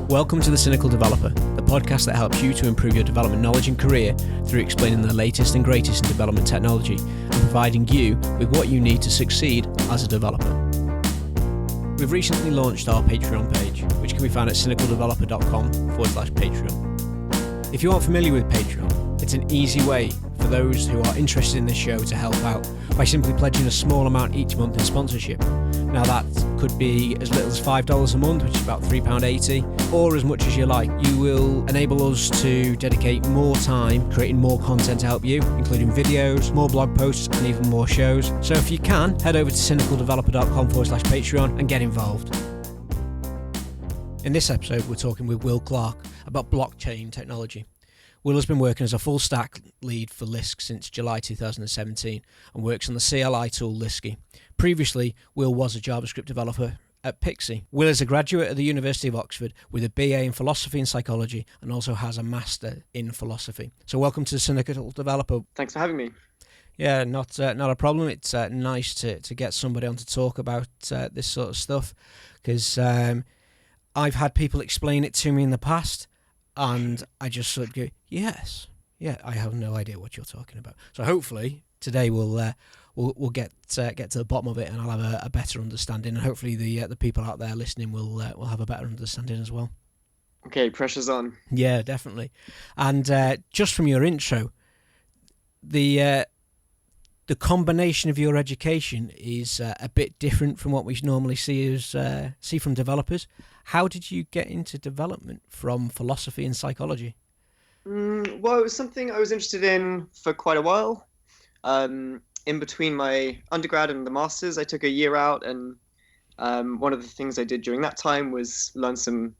Welcome to The Cynical Developer, the podcast that helps you to improve your development knowledge and career through explaining the latest and greatest in development technology and providing you with what you need to succeed as a developer. We've recently launched our Patreon page, which can be found at cynicaldeveloper.com/Patreon. If you aren't familiar with Patreon, it's an easy way for those who are interested in this show to help out by simply pledging a small amount each month in sponsorship. Now that could be as little as $5 a month, which is about £3.80, or as much as you like. You will enable us to dedicate more time creating more content to help you, including videos, more blog posts, and even more shows. So if you can, head over to cynicaldeveloper.com/Patreon and get involved. In this episode, we're talking with Will Clark about blockchain technology. Will has been working as a full stack lead for Lisk since July 2017 and works on the CLI tool Lisk. Previously, Will was a JavaScript developer at Pixie. Will is a graduate at the University of Oxford with a BA in philosophy and psychology and also has a master in philosophy. So welcome to the Cynical Developer. Thanks for having me. Yeah, not a problem. It's nice to get somebody on to talk about this sort of stuff because I've had people explain it to me in the past and I just sort of go, yes, yeah, I have no idea what you're talking about. So hopefully today we'll get to the bottom of it, and I'll have a better understanding, and hopefully the people out there listening will have a better understanding as well. Okay, pressure's on. Yeah, definitely. And just from your intro, the combination of your education is a bit different from what we normally see from developers. How did you get into development from philosophy and psychology? Well, it was something I was interested in for quite a while. In between my undergrad and the masters, I took a year out, and one of the things I did during that time was learn some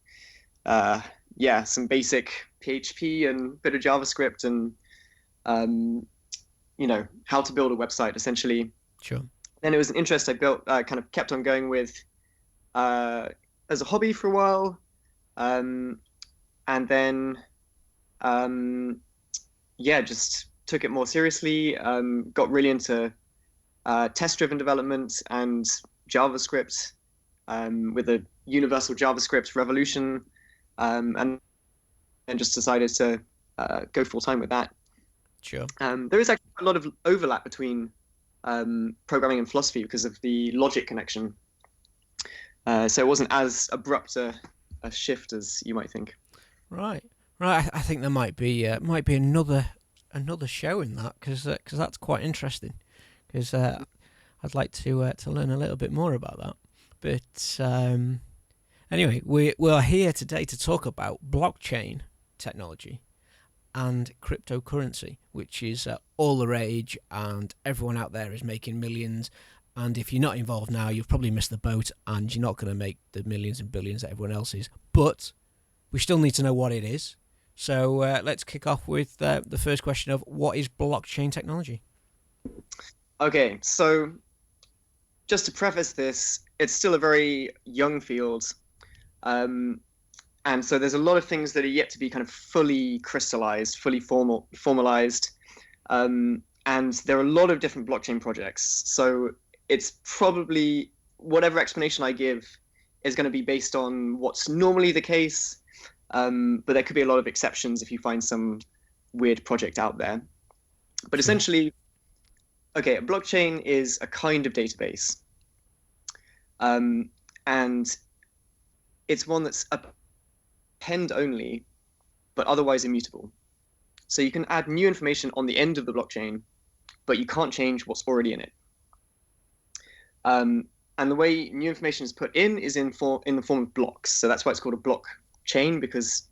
basic PHP and a bit of JavaScript and how to build a website essentially. Sure. Then it was an interest I built, kind of kept on going with as a hobby for a while, and then just took it more seriously. Got really into test-driven development and JavaScript with a universal JavaScript revolution, and just decided to go full-time with that. Sure. There is actually a lot of overlap between programming and philosophy because of the logic connection. So it wasn't as abrupt a shift as you might think. Right. I think there might be another show in that because that's quite interesting. Because I'd like to learn a little bit more about that. But anyway, we're here today to talk about blockchain technology and cryptocurrency, which is all the rage, and everyone out there is making millions. And if you're not involved now, you've probably missed the boat, and you're not going to make the millions and billions that everyone else is. But we still need to know what it is. So let's kick off with the first question of what is blockchain technology? Okay, so just to preface this, it's still a very young field. And so there's a lot of things that are yet to be kind of fully crystallized, fully formalized. And there are a lot of different blockchain projects. So it's probably whatever explanation I give is going to be based on what's normally the case. But there could be a lot of exceptions if you find some weird project out there. But essentially, okay, a blockchain is a kind of database. And it's one that's append only, but otherwise immutable. So you can add new information on the end of the blockchain, but you can't change what's already in it. And the way new information is put in is in the form of blocks. So that's why it's called a blockchain, because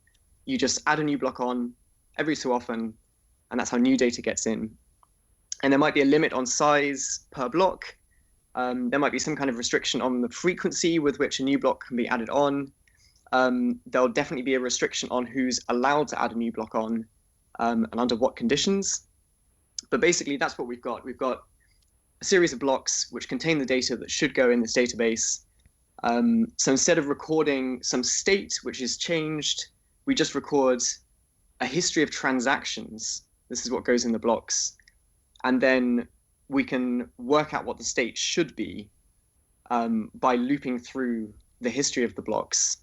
you just add a new block on every so often, and that's how new data gets in. And there might be a limit on size per block. There might be some kind of restriction on the frequency with which a new block can be added on. There'll definitely be a restriction on who's allowed to add a new block on, and under what conditions. But basically, that's what we've got. We've got a series of blocks which contain the data that should go in this database. So instead of recording some state which is changed, we just record a history of transactions. This is what goes in the blocks. And then we can work out what the state should be by looping through the history of the blocks.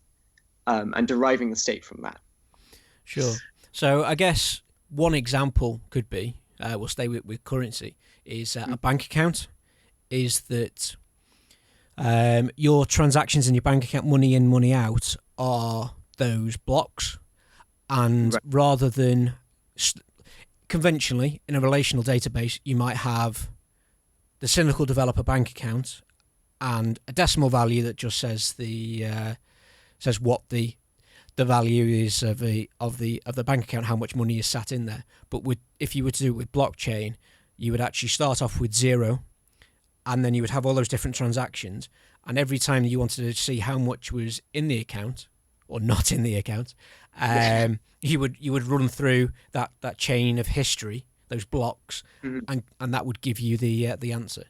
and deriving the state from that. Sure. So I guess one example could be, we'll stay with currency, is a bank account. Is that your transactions in your bank account, money in, money out, are those blocks. And Right. rather than conventionally in a relational database, you might have the cynical developer bank account and a decimal value that just says says what the value is of the bank account, how much money is sat in there. But if you were to do it with blockchain, you would actually start off with 0, and then you would have all those different transactions, and every time you wanted to see how much was in the account or not in the account, you would run through that chain of history, those blocks, and that would give you the answer.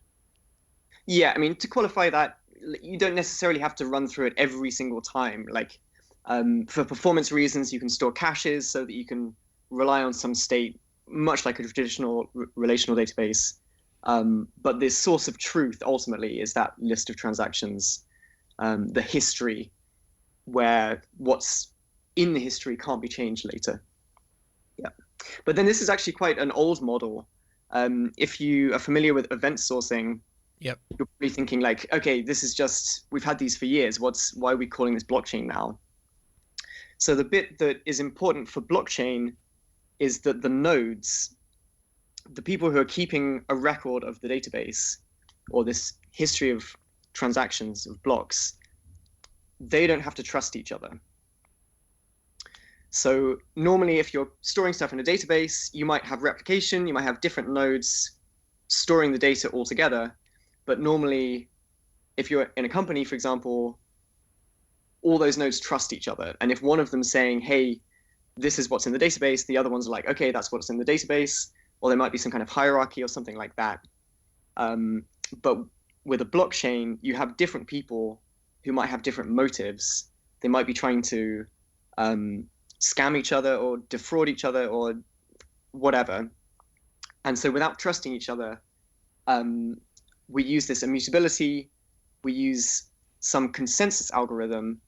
Yeah, I mean, to qualify that, you don't necessarily have to run through it every single time. Like, for performance reasons, you can store caches so that you can rely on some state, much like a traditional relational database. But the source of truth ultimately is that list of transactions, the history, where what's in the history can't be changed later. Yeah. But then this is actually quite an old model. If you are familiar with event sourcing, Yep. you're probably thinking like, okay, this is just, we've had these for years. Why are we calling this blockchain now? So the bit that is important for blockchain is that the nodes, the people who are keeping a record of the database or this history of transactions of blocks, they don't have to trust each other. So normally if you're storing stuff in a database, you might have replication, you might have different nodes storing the data all together. But normally, if you're in a company, for example, all those nodes trust each other. And if one of them's saying, hey, this is what's in the database, the other ones are like, okay, that's what's in the database. Or there might be some kind of hierarchy or something like that. But with a blockchain, you have different people who might have different motives. They might be trying to scam each other or defraud each other or whatever. And so without trusting each other, we use this immutability, we use some consensus algorithm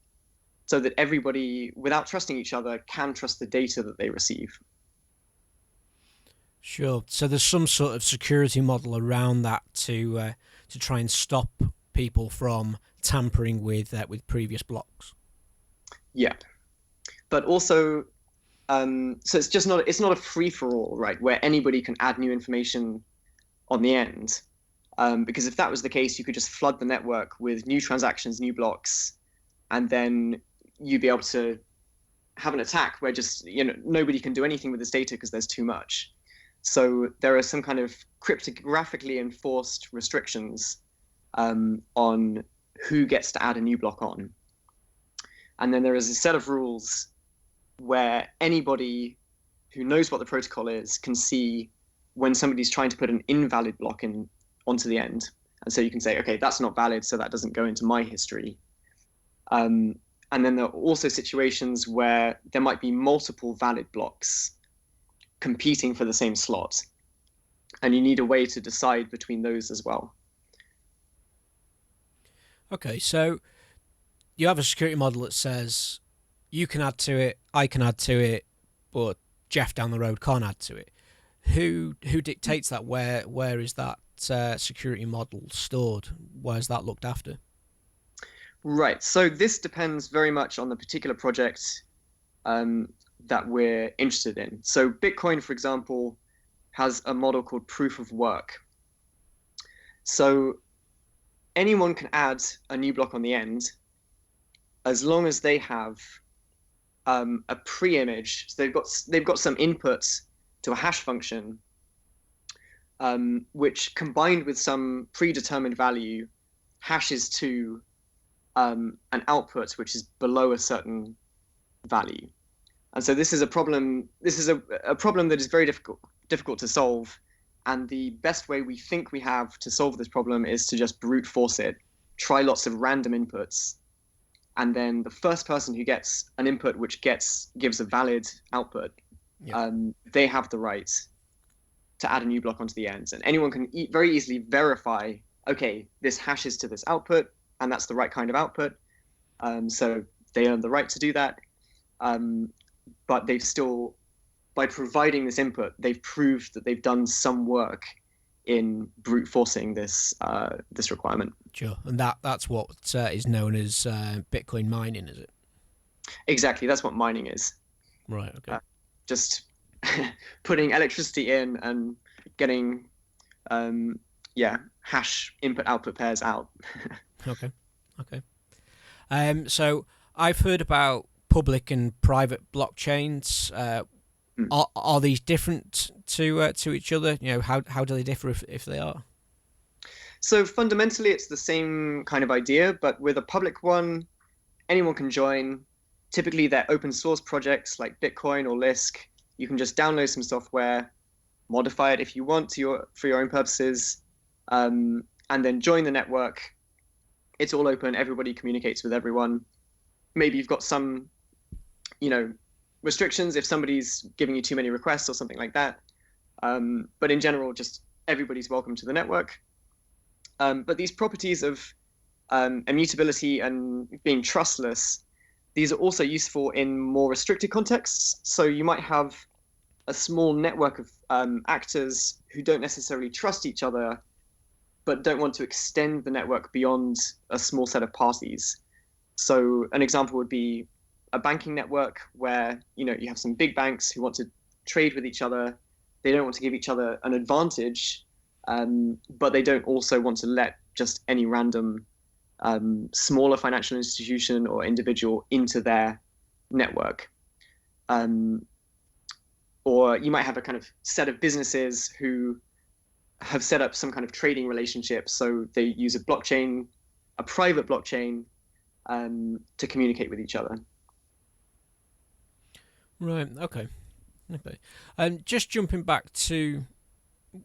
so that everybody, without trusting each other, can trust the data that they receive. Sure. So there's some sort of security model around that to try and stop people from tampering with previous blocks. Yeah, but also, so it's not a free for all, right? Where anybody can add new information on the end. Because if that was the case, you could just flood the network with new transactions, new blocks, and then you'd be able to have an attack where just nobody can do anything with this data because there's too much. So there are some kind of cryptographically enforced restrictions on who gets to add a new block on. And then there is a set of rules where anybody who knows what the protocol is can see when somebody's trying to put an invalid block onto the end. And so you can say, okay, that's not valid, so that doesn't go into my history. And then there are also situations where there might be multiple valid blocks competing for the same slot. And you need a way to decide between those as well. Okay, so you have a security model that says you can add to it, I can add to it, but Jeff down the road can't add to it. Who dictates that? Where is that security model stored? Where is that looked after? Right. So this depends very much on the particular project that we're interested in. So Bitcoin, for example, has a model called proof of work. So anyone can add a new block on the end as long as they have a pre-image. So they've got some inputs to a hash function, which combined with some predetermined value hashes to an output which is below a certain value. And so this is a problem. This is a problem that is very difficult to solve. And the best way we think we have to solve this problem is to just brute force it, try lots of random inputs, and then the first person who gets an input which gives a valid output, they have the right to add a new block onto the end. And anyone can very easily verify, okay, this hashes to this output, and that's the right kind of output. So they earn the right to do that. But they've still, by providing this input, they've proved that they've done some work in brute forcing this requirement. Sure, and that's what is known as Bitcoin mining, is it? Exactly, that's what mining is. Right. Okay. Just putting electricity in and getting, hash input-output pairs out. Okay. So I've heard about public and private blockchains. Are these different to each other? How do they differ if they are? So fundamentally, it's the same kind of idea, but with a public one, anyone can join. Typically, they're open source projects like Bitcoin or Lisk. You can just download some software, modify it if you want for your own purposes, and then join the network. It's all open. Everybody communicates with everyone. Maybe you've got some, restrictions if somebody's giving you too many requests or something like that. But in general, just everybody's welcome to the network. But these properties of immutability and being trustless, these are also useful in more restricted contexts. So you might have a small network of actors who don't necessarily trust each other, but don't want to extend the network beyond a small set of parties. So an example would be a banking network where you have some big banks who want to trade with each other. They don't want to give each other an advantage, but they don't also want to let just any random smaller financial institution or individual into their network. Or you might have a kind of set of businesses who have set up some kind of trading relationship. So they use a private blockchain, to communicate with each other. Right. Okay. Just jumping back to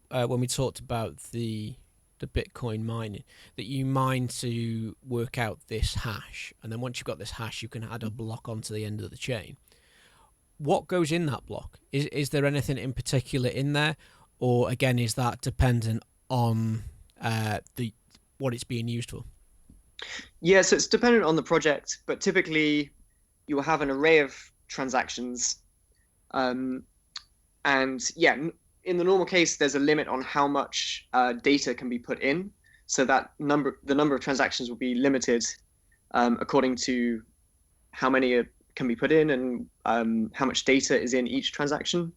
when we talked about the Bitcoin mining, that you mine to work out this hash, and then once you've got this hash, you can add a block onto the end of the chain. What goes in that block? Is there anything in particular in there, or again, is that dependent on what it's being used for? Yeah, so it's dependent on the project, but typically you will have an array of transactions. And yeah, in the normal case, there's a limit on how much data can be put in. So that the number of transactions will be limited according to how many can be put in and how much data is in each transaction.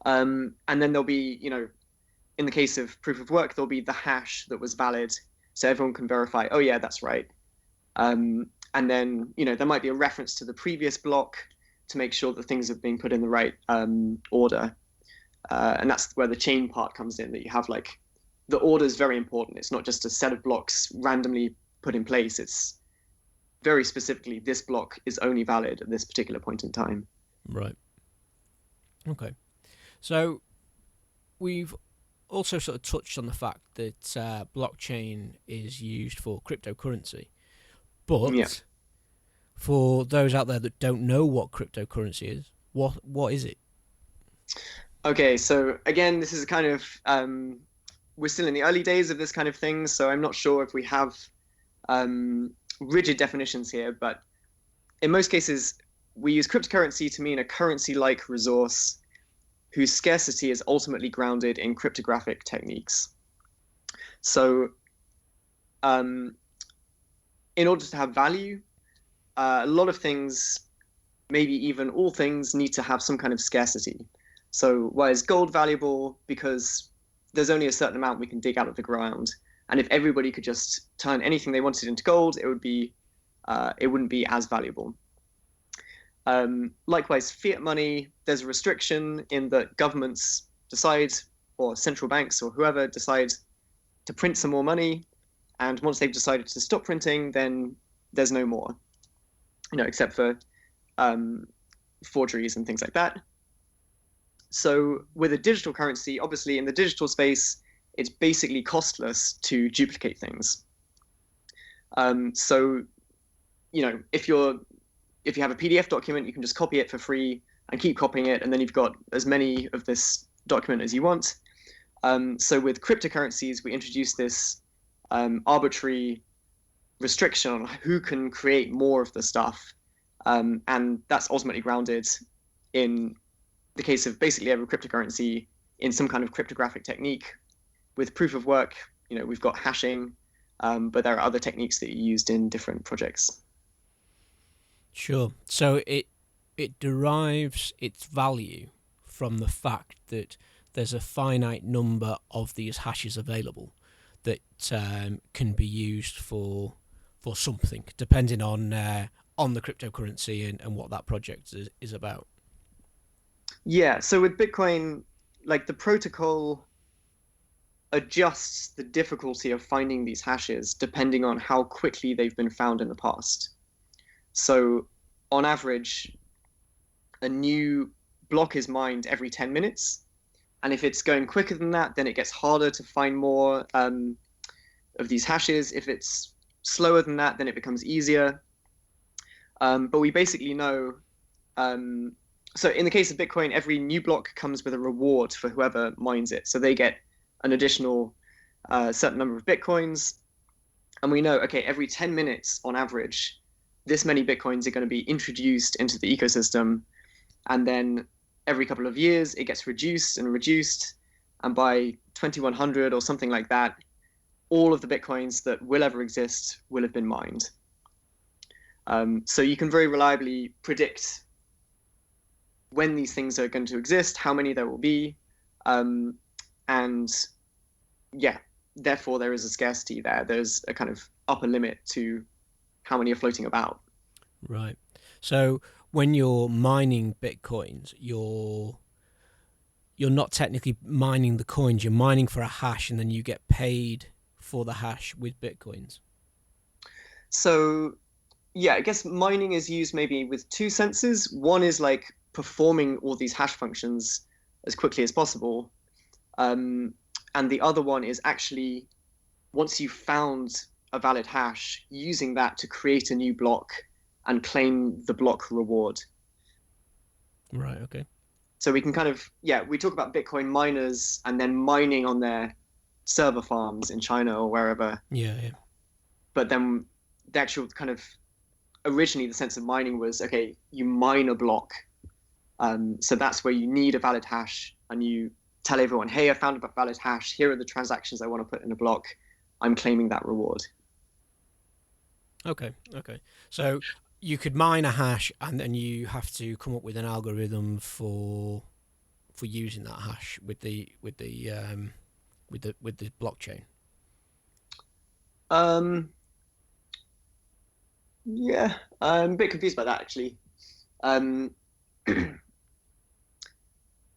And then there'll be, in the case of proof of work, there'll be the hash that was valid. So everyone can verify, oh yeah, that's right. And then, there might be a reference to the previous block to make sure that things are being put in the right order. And that's where the chain part comes in, that you have the order is very important. It's not just a set of blocks randomly put in place. It's very specifically, this block is only valid at this particular point in time. Right. Okay. So we've also sort of touched on the fact that blockchain is used for cryptocurrency. But for those out there that don't know what cryptocurrency is, what is it? Okay, so again, this is kind of, we're still in the early days of this kind of thing, so I'm not sure if we have rigid definitions here, but in most cases, we use cryptocurrency to mean a currency-like resource whose scarcity is ultimately grounded in cryptographic techniques. So in order to have value, a lot of things, maybe even all things, need to have some kind of scarcity. So why is gold valuable? Because there's only a certain amount we can dig out of the ground. And if everybody could just turn anything they wanted into gold, it wouldn't be as valuable. Likewise, fiat money, there's a restriction in that governments decide, or central banks or whoever decides to print some more money. And once they've decided to stop printing, then there's no more, except for forgeries and things like that. So with a digital currency, obviously in the digital space, it's basically costless to duplicate things. So, if you have a PDF document, you can just copy it for free and keep copying it, and then you've got as many of this document as you want. So with cryptocurrencies, we introduce this arbitrary restriction on who can create more of the stuff, and that's ultimately grounded in the case of basically every cryptocurrency in some kind of cryptographic technique. With proof of work, we've got hashing, but there are other techniques that are used in different projects. Sure. So it derives its value from the fact that there's a finite number of these hashes available that can be used for something, depending on the cryptocurrency and what that project is about. Yeah, so with Bitcoin, like the protocol adjusts the difficulty of finding these hashes depending on how quickly they've been found in the past. So on average, a new block is mined every 10 minutes. And if it's going quicker than that, then it gets harder to find more of these hashes. If it's slower than that, then it becomes easier. But we basically know. So in the case of Bitcoin, every new block comes with a reward for whoever mines it. So they get an additional certain number of Bitcoins. And we know, okay, every 10 minutes on average, this many Bitcoins are going to be introduced into the ecosystem. And then every couple of years, it gets reduced and reduced. And by 2100 or something like that, all of the Bitcoins that will ever exist will have been mined. So you can very reliably predict when these things are going to exist, how many there will be. And yeah, therefore there is a scarcity there. There's a kind of upper limit to how many are floating about. Right. So when you're mining Bitcoins, you're not technically mining the coins. You're mining for a hash, and then you get paid for the hash with Bitcoins. So yeah, I guess mining is used maybe with two senses. One is like performing all these hash functions as quickly as possible. And the other one is actually, once you've found a valid hash, using that to create a new block and claim the block reward. Right, okay. So we can kind of, we talk about Bitcoin miners and then mining on their server farms in China or wherever. Yeah. But then the actual kind of, originally the sense of mining was, okay, you mine a block. So that's where you need a valid hash and you tell everyone, hey, I found a valid hash. Here are the transactions I want to put in a block. I'm claiming that reward. Okay. So you could mine a hash and then you have to come up with an algorithm for using that hash with the blockchain. Yeah, I'm a bit confused by that actually. Okay.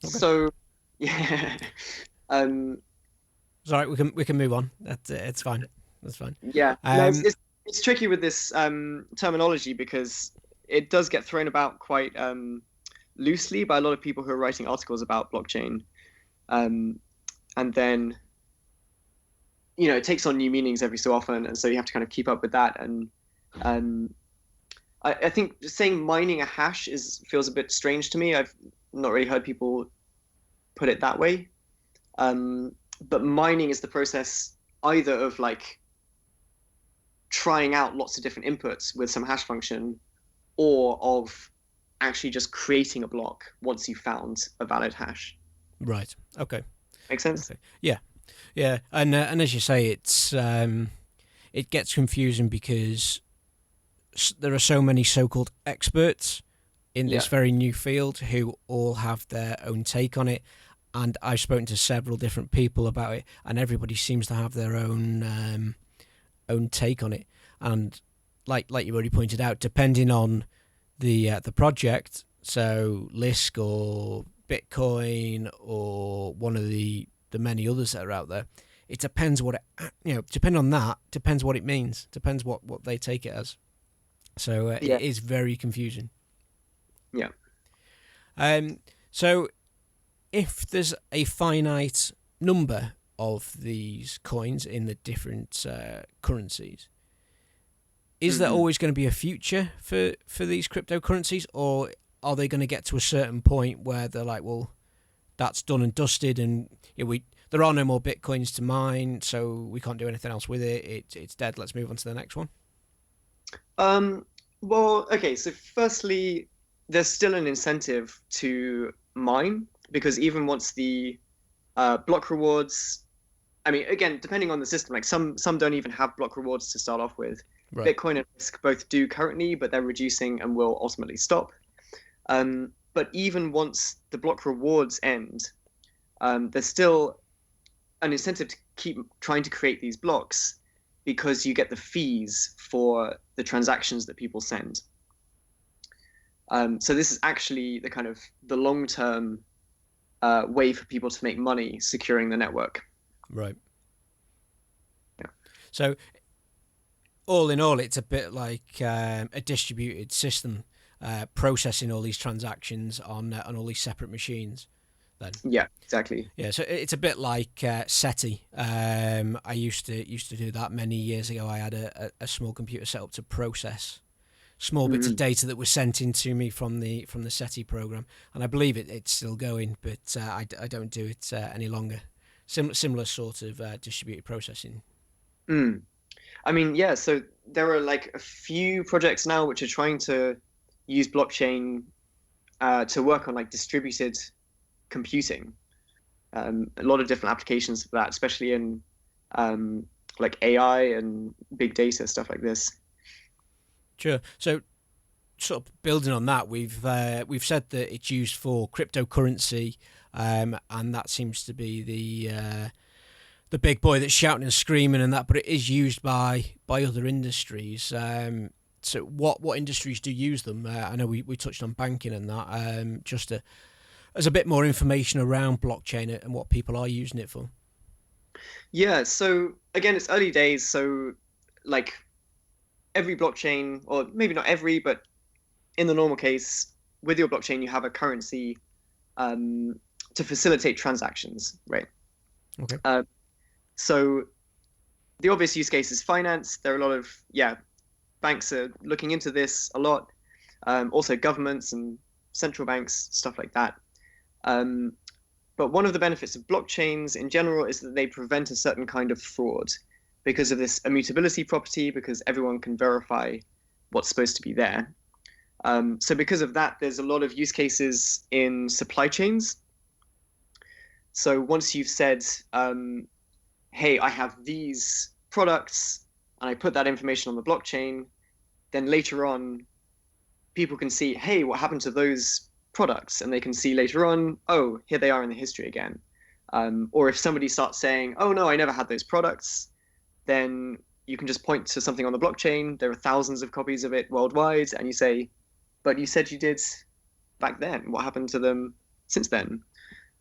So yeah. Sorry, we can move on. It's fine. That's fine. Yeah. No, it's tricky with this terminology because it does get thrown about quite loosely by a lot of people who are writing articles about blockchain. And then it takes on new meanings every so often, and so you have to kind of keep up with that. And I think saying mining a hash feels a bit strange to me. I've not really heard people put it that way. But mining is the process either of like trying out lots of different inputs with some hash function, or of actually just creating a block once you've found a valid hash. Right. Okay. Make sense? Okay. Yeah. And as you say, it gets confusing because there are so many so-called experts in this very new field who all have their own take on it. And I've spoken to several different people about it, and everybody seems to have their own take on it. And like you already pointed out, depending on the project, so Lisk or Bitcoin or one of the many others that are out there, it depends what it depend on that depends what it means, depends what they take it as. So it is very confusing. Yeah. So if there's a finite number of these coins in the different currencies, is there always going to be a future for these cryptocurrencies, or are they going to get to a certain point where they're like, well, that's done and dusted, and there are no more Bitcoins to mine, so we can't do anything else with it. It's dead. Let's move on to the next one. Um, well, okay, so firstly, there's still an incentive to mine because even once the block rewards, I mean, again, depending on the system, like some don't even have block rewards to start off with. Right. Bitcoin and Lisk both do currently, but they're reducing and will ultimately stop. But even once the block rewards end, there's still an incentive to keep trying to create these blocks because you get the fees for the transactions that people send. So this is actually the kind of the long-term way for people to make money securing the network. Right. Yeah. So all in all, it's a bit like a distributed system processing all these transactions on all these separate machines. Then, Yeah, exactly. yeah, so it's a bit like SETI. I used to do that many years ago. I had a small computer set up to process small bits of Mm-hmm. data that was sent in to me from the SETI program, and I believe it's still going, but I don't do it any longer. Similar sort of distributed processing. Mm. I mean, yeah, so there are like a few projects now which are trying to use blockchain to work on like distributed computing. A lot of different applications for that, especially in um, like AI and big data stuff like this. Sure. So sort of building on that, we've said that it's used for cryptocurrency, and that seems to be the big boy that's shouting and screaming and that. But it is used by other industries. So what industries do use them? I know we touched on banking and that. As a bit more information around blockchain and what people are using it for. Yeah, so again, it's early days, so like every blockchain, or maybe not every, but in the normal case, with your blockchain, you have a currency um, to facilitate transactions, right? Okay. Uh, so the obvious use case is finance. There are a lot of, yeah, banks are looking into this a lot. Also governments and central banks, stuff like that. Um, but one of the benefits of blockchains in general is that they prevent a certain kind of fraud because of this immutability property, because everyone can verify what's supposed to be there. So because of that, there's a lot of use cases in supply chains. So once you've said, hey, I have these products, and I put that information on the blockchain, then later on, people can see, hey, what happened to those products? And they can see later on, oh, here they are in the history again. Or if somebody starts saying, oh, no, I never had those products, then you can just point to something on the blockchain. There are thousands of copies of it worldwide. And you say, but you said you did back then. What happened to them since then?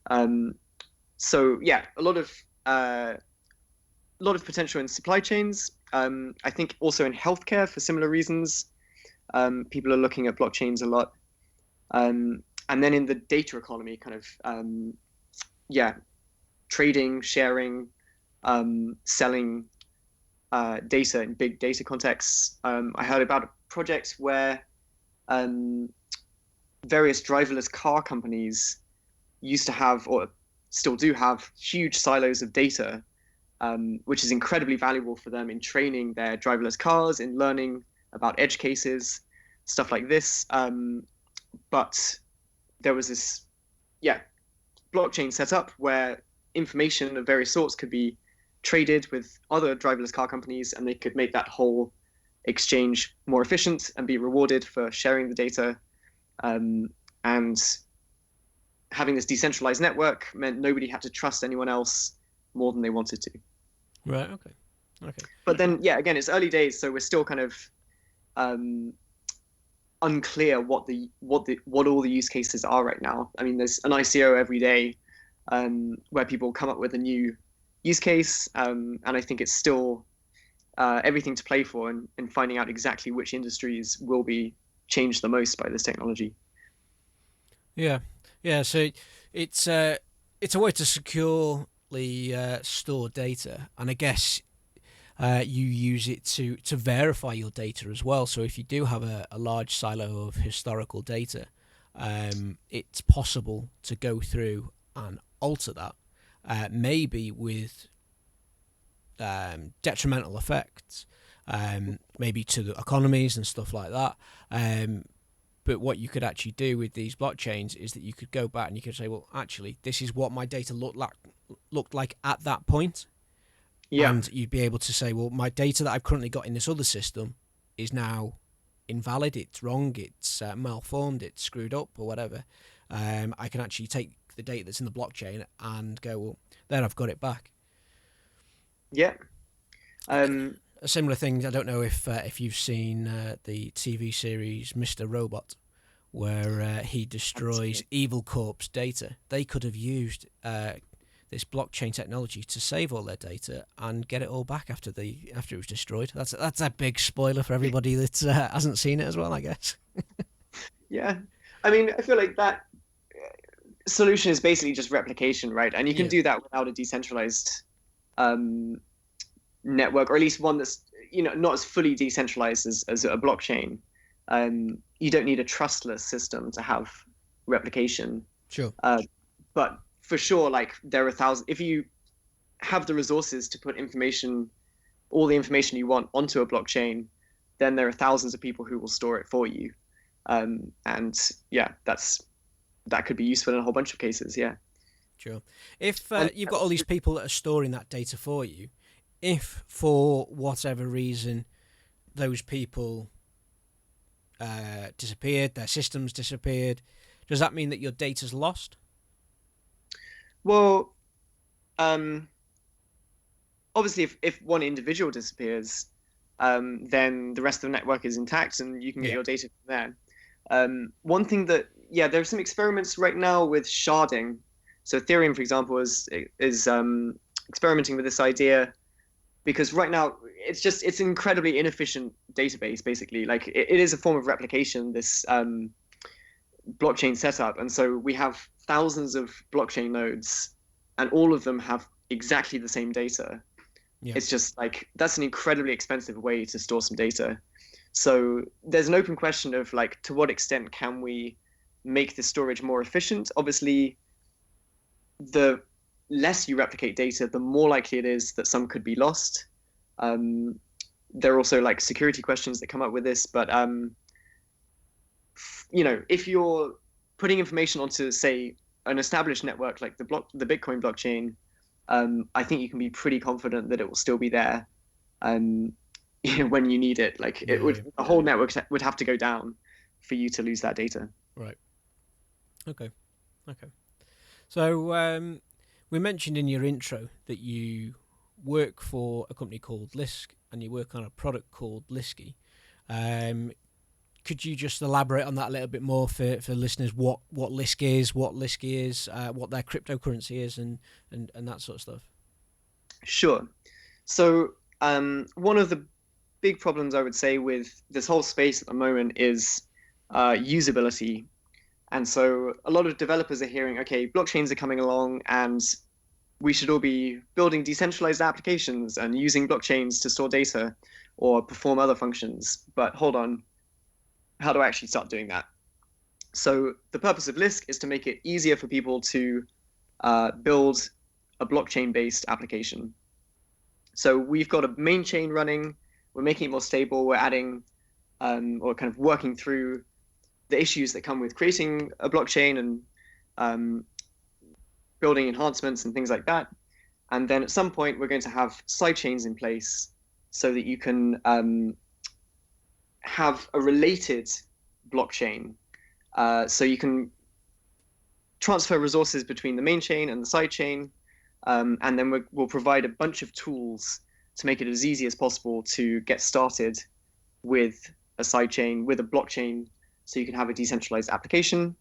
Um, so yeah, a lot of potential in supply chains. I think also in healthcare for similar reasons. People are looking at blockchains a lot. And then in the data economy, kind of, yeah, trading, sharing, selling data in big data contexts. I heard about a project where various driverless car companies used to have, or still do have, huge silos of data, which is incredibly valuable for them in training their driverless cars, in learning about edge cases, stuff like this. But there was this, yeah, blockchain set up where information of various sorts could be traded with other driverless car companies, and they could make that whole exchange more efficient and be rewarded for sharing the data. And having this decentralized network meant nobody had to trust anyone else more than they wanted to. Right. Okay. Okay. But then, yeah, again, it's early days, so we're still kind of um, unclear what all the use cases are right now. I mean, there's an ICO every day where people come up with a new use case, and I think it's still everything to play for in finding out exactly which industries will be changed the most by this technology. Yeah. Yeah. So it's a way to securely store data, and I guess you use it to verify your data as well. So if you do have a large silo of historical data, it's possible to go through and alter that, maybe with detrimental effects. maybe to the economies and stuff like that. But what you could actually do with these blockchains is that you could go back and you could say, well, actually, this is what my data looked like at that point. Yeah. And you'd be able to say, well, my data that I've currently got in this other system is now invalid, it's wrong, it's malformed, it's screwed up or whatever. I can actually take the data that's in the blockchain and go, well, there, I've got it back. Yeah. A similar thing, I don't know if you've seen the TV series Mr. Robot, where he destroys Evil Corp's data. They could have used this blockchain technology to save all their data and get it all back after it was destroyed. That's a big spoiler for everybody that hasn't seen it as well, I guess. Yeah. I mean, I feel like that solution is basically just replication, right? And you can do that without a decentralized network, or at least one that's, you know, not as fully decentralized as a blockchain. You don't need a trustless system to have replication. Sure. But for sure, like, there are thousands. If you have the resources to put all the information you want onto a blockchain, then there are thousands of people who will store it for you. And yeah, that could be useful in a whole bunch of cases. Yeah. Sure. If you've got all these people that are storing that data for you, if for whatever reason those people disappeared, their systems disappeared, does that mean that your data's lost? Well, obviously, if one individual disappears, then the rest of the network is intact, and you can get your data from there. One thing that, there are some experiments right now with sharding. So Ethereum, for example, is experimenting with this idea, because right now it's an incredibly inefficient database. Basically, like, it is a form of replication, this blockchain setup, and so we have thousands of blockchain nodes, and all of them have exactly the same data. Yeah. It's just like, that's an incredibly expensive way to store some data. So there's an open question of, like, to what extent can we make the storage more efficient? Obviously, the less you replicate data, the more likely it is that some could be lost. There are also, like, security questions that come up with this, but you know, if you're putting information onto, say, an established network like the Bitcoin blockchain, I think you can be pretty confident that it will still be there when you need it. Like, the whole network would have to go down for you to lose that data. Right. Okay. So we mentioned in your intro that you work for a company called Lisk, and you work on a product called Lisky. Could you just elaborate on that a little bit more for listeners? What Lisk is, what Lisky is, what their cryptocurrency is, and that sort of stuff? Sure. So one of the big problems, I would say, with this whole space at the moment is usability. And so a lot of developers are hearing, okay, blockchains are coming along, and we should all be building decentralized applications and using blockchains to store data or perform other functions. But hold on, how do I actually start doing that? So the purpose of Lisk is to make it easier for people to build a blockchain-based application. So we've got a main chain running, we're making it more stable, we're adding or kind of working through the issues that come with creating a blockchain and building enhancements and things like that. And then at some point, we're going to have sidechains in place so that you can have a related blockchain. So you can transfer resources between the main chain and the side chain. And then we'll provide a bunch of tools to make it as easy as possible to get started with a sidechain, with a blockchain, so you can have a decentralized application.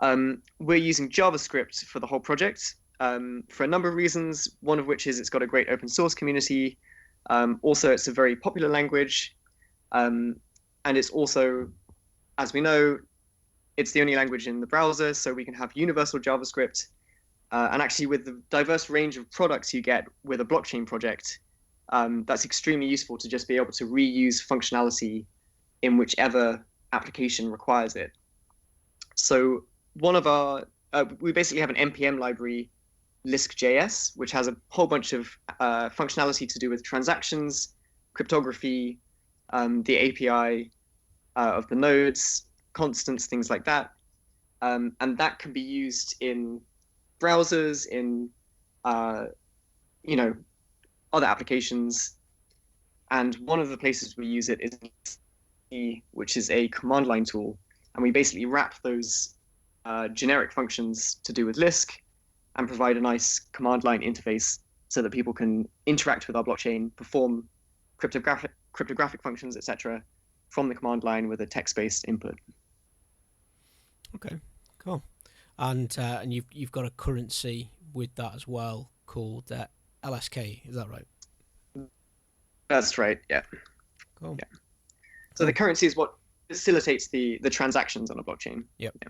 We're using JavaScript for the whole project for a number of reasons, one of which is it's got a great open source community. Also, it's a very popular language. And it's also, as we know, it's the only language in the browser, so we can have universal JavaScript. And actually, with the diverse range of products you get with a blockchain project, that's extremely useful to just be able to reuse functionality in whichever application requires it. So one of our, we basically have an NPM library, Lisk.js, which has a whole bunch of functionality to do with transactions, cryptography, the API of the nodes, constants, things like that. And that can be used in browsers, in other applications. And one of the places we use it is which is a command line tool. And we basically wrap those generic functions to do with Lisk and provide a nice command line interface so that people can interact with our blockchain, perform cryptographic functions, etc., from the command line with a text-based input. Okay, cool. And you've got a currency with that as well called LSK. Is that right? That's right. Yeah. Cool. Yeah. So the currency is what facilitates the transactions on a blockchain. Yep. Yeah.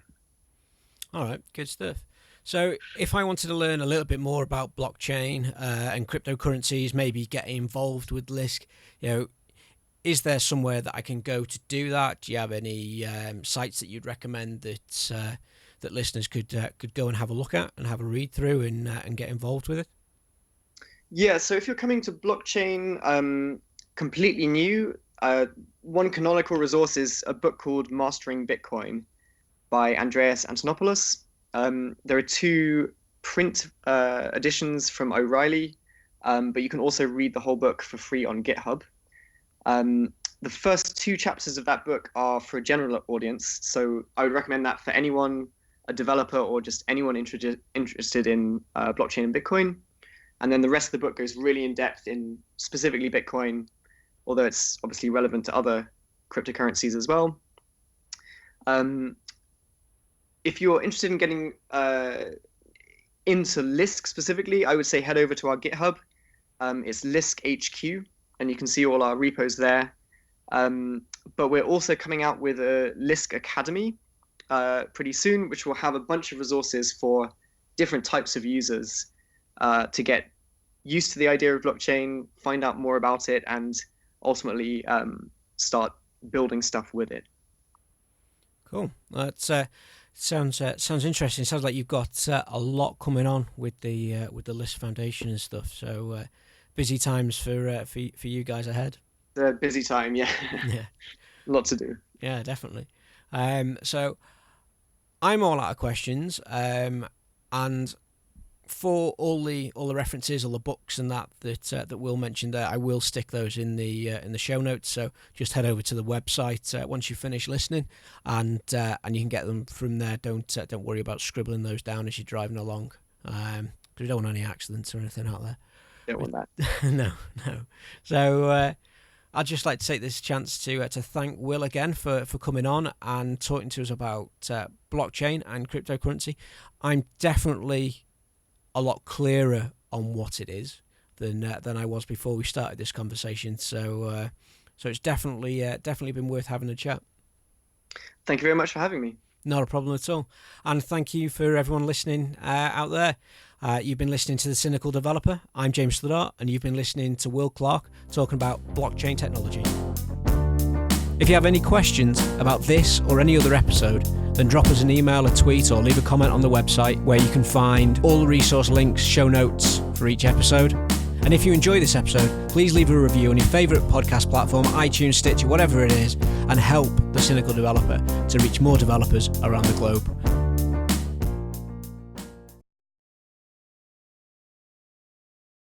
All right. Good stuff. So if I wanted to learn a little bit more about blockchain and cryptocurrencies, maybe get involved with Lisk, is there somewhere that I can go to do that? Do you have any sites that you'd recommend that that listeners could go and have a look at and have a read through and get involved with it? Yeah. So if you're coming to blockchain completely new, one canonical resource is a book called Mastering Bitcoin by Andreas Antonopoulos. There are 2 print editions from O'Reilly, but you can also read the whole book for free on GitHub. The first 2 chapters of that book are for a general audience, so I would recommend that for anyone, a developer, or just anyone interested in blockchain and Bitcoin. And then the rest of the book goes really in depth in specifically Bitcoin, although it's obviously relevant to other cryptocurrencies as well. If you're interested in getting into Lisk specifically, I would say head over to our GitHub. It's Lisk HQ, and you can see all our repos there. But we're also coming out with a Lisk Academy pretty soon, which will have a bunch of resources for different types of users to get used to the idea of blockchain, find out more about it, and ultimately start building stuff with it. Cool. That's sounds interesting. Sounds like you've got a lot coming on with the Lisk Foundation and stuff. So busy times for you guys ahead. The busy time, yeah. Yeah. Lot to do. Yeah, definitely. So I'm all out of questions. And for all the references, all the books and that Will mentioned there, I will stick those in the show notes. So just head over to the website once you finish listening, and you can get them from there. Don't worry about scribbling those down as you're driving along, because we don't want any accidents or anything out there. Don't want that. No. So I'd just like to take this chance to thank Will again for coming on and talking to us about blockchain and cryptocurrency. I'm definitely a lot clearer on what it is than I was before we started this conversation. So it's definitely been worth having a chat. Thank you very much for having me. Not a problem at all. And thank you for everyone listening out there. You've been listening to The Cynical Developer. I'm James Stoddart, and you've been listening to Will Clark talking about blockchain technology. If you have any questions about this or any other episode, then drop us an email, a tweet, or leave a comment on the website where you can find all the resource links, show notes for each episode. And if you enjoy this episode, please leave a review on your favourite podcast platform, iTunes, Stitcher, whatever it is, and help The Cynical Developer to reach more developers around the globe.